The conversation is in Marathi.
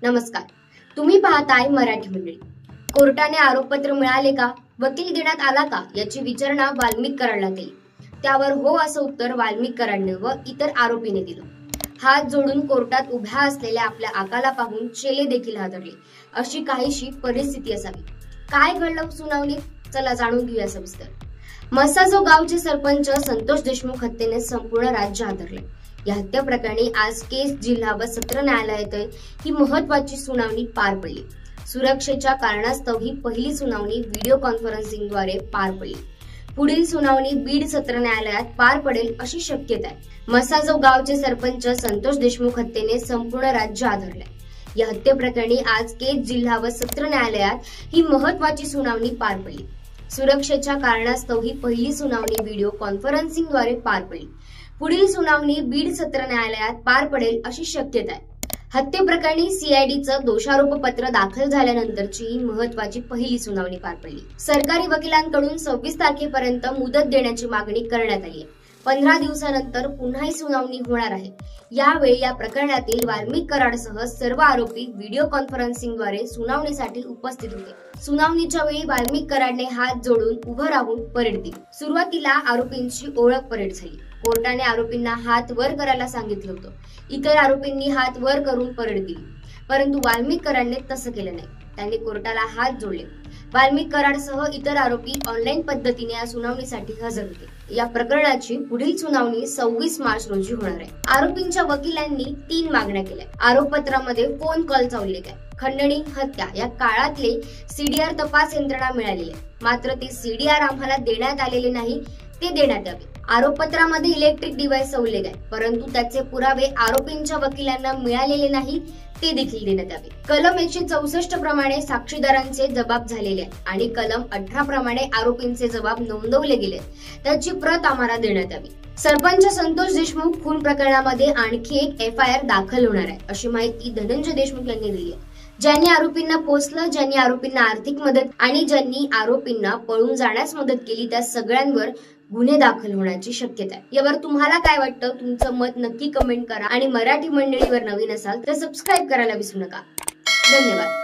नमस्कार, तुम्ही पाहताय मराठी मंडळी। कोर्टाने आरोपपत्र मिळाले का, वकील देण्यात आला का याची विचारणा वाल्मिक कराडला केली। त्यावर हो असं उत्तर वाल्मिक कराडने व इतर आरोपीने दिलं। हात जोडून कोर्टात उभ्या असलेल्या आपल्या आकाला पाहून चेले देखील हादरले, अशी काहीशी परिस्थिती असावी। काय घडलं सुनावणीत, चला जाणून घेऊया सविस्तर। मसाजो गावचे सरपंच संतोष देशमुख हत्येने संपूर्ण राज्य हादरले। या हत्या प्रकरणी आज केस, जिल्हा व सत्र न्यायालयात ही महत्त्वाची सुनावणी पार पडली। सुरक्षेच्या कारणास्तव ही पहिली सुनावणी व्हिडिओ कॉन्फरन्सिंगद्वारे पार पडली। पुढील सुनावणी बीड सत्र न्यायालयात पार पडेल अशी शक्यता आहे। मसाजो गावचे सरपंच संतोष देशमुख हत्येने संपूर्ण राज्य हादरले। या हत्येप्रकरणी आज केस, जिल्हा व सत्र न्यायालयात ही महत्त्वाची सुनावणी पार पडली। सुरक्षेच्या कारणास्तव ही पहिली सुनावणी व्हिडिओ कॉन्फरन्सिंगद्वारे पार पडली। पुढील सुनावणी बीड सत्र न्यायालयात पार पडेल अशी शक्यता आहे। हत्येप्रकरणी सीआयडीचं दोषारोपपत्र दाखल झाल्यानंतरची ही महत्त्वाची पहिली सुनावणी पार पडली। सरकारी वकिलांकडून 26 तारखेपर्यंत मुदत देण्याची मागणी करण्यात आली आहे। 15 दिवसानंतर पुन्हा ही सुनावणी होणार आहे। यावेळी या प्रकरणातील वाल्मिक कराडसह सर्व आरोपी व्हिडिओ कॉन्फरन्सिंगद्वारे सुनावणीसाठी उपस्थित होते। सुनावणीच्या वेळी वाल्मिक कराडने हात जोडून उभं राहून परेड दिली। सुरुवातीला आरोपींची ओळख परेड झाली। कोर्टाने आरोपींना हात वर करायला सांगितलं होतं। इतर आरोपींनी हात वर करून परेड दिली, परंतु वाल्मिक कराडने तसं केलं नाही। त्यांनी कोर्टाला हात जोडले। वाल्मिक कराडसह इतर आरोपी ऑनलाईन पद्धतीने या सुनावणीसाठी हजर होते। या प्रकरणाची पुढील सुनावणी 26 मार्च रोजी होणार आहे। आरोपींच्या वकिलांनी 3 मागण्या केल्या। आरोपपत्रामध्ये फोन कॉलचा उल्लेख आहे। खंडणी, हत्या या काळातले सीडीआर तपास यंत्रणा मिळालेली आहे, मात्र ते सीडीआर आम्हाला देण्यात आलेले नाही, ते देण्यात यावे। आरोपपत्रामध्ये इलेक्ट्रिक डिव्हाइसचा उल्लेख आहे, परंतु त्याचे पुरावे आरोपींच्या वकिलांना मिळालेले नाही, ते देखील देण्यात यावे। कलम 164 प्रमाणे साक्षीदारांचे जबाब झालेले आहे आणि कलम 18 प्रमाणे आरोपींचे जबाब नोंदवले गेले, त्याची प्रत आम्हाला देण्यात यावी। सरपंच संतोष देशमुख खून प्रकरणामध्ये आणखी एक FIR दाखल होणार आहे, अशी माहिती धनंजय देशमुख यांनी दिली आहे। ज्यांनी आरोपींना पोसलं, ज्यांनी आरोपींना आर्थिक मदत आणि ज्यांनी आरोपींना पळून जाण्यास मदत केली, त्या सगळ्यांवर गुन्हे दाखल होण्याची शक्यता आहे। यावर तुम्हाला काय वाटतं, तुमचं मत नक्की कमेंट करा आणि मराठी मंडळीवर नवीन असाल तर सबस्क्राइब करायला विसरू नका। धन्यवाद।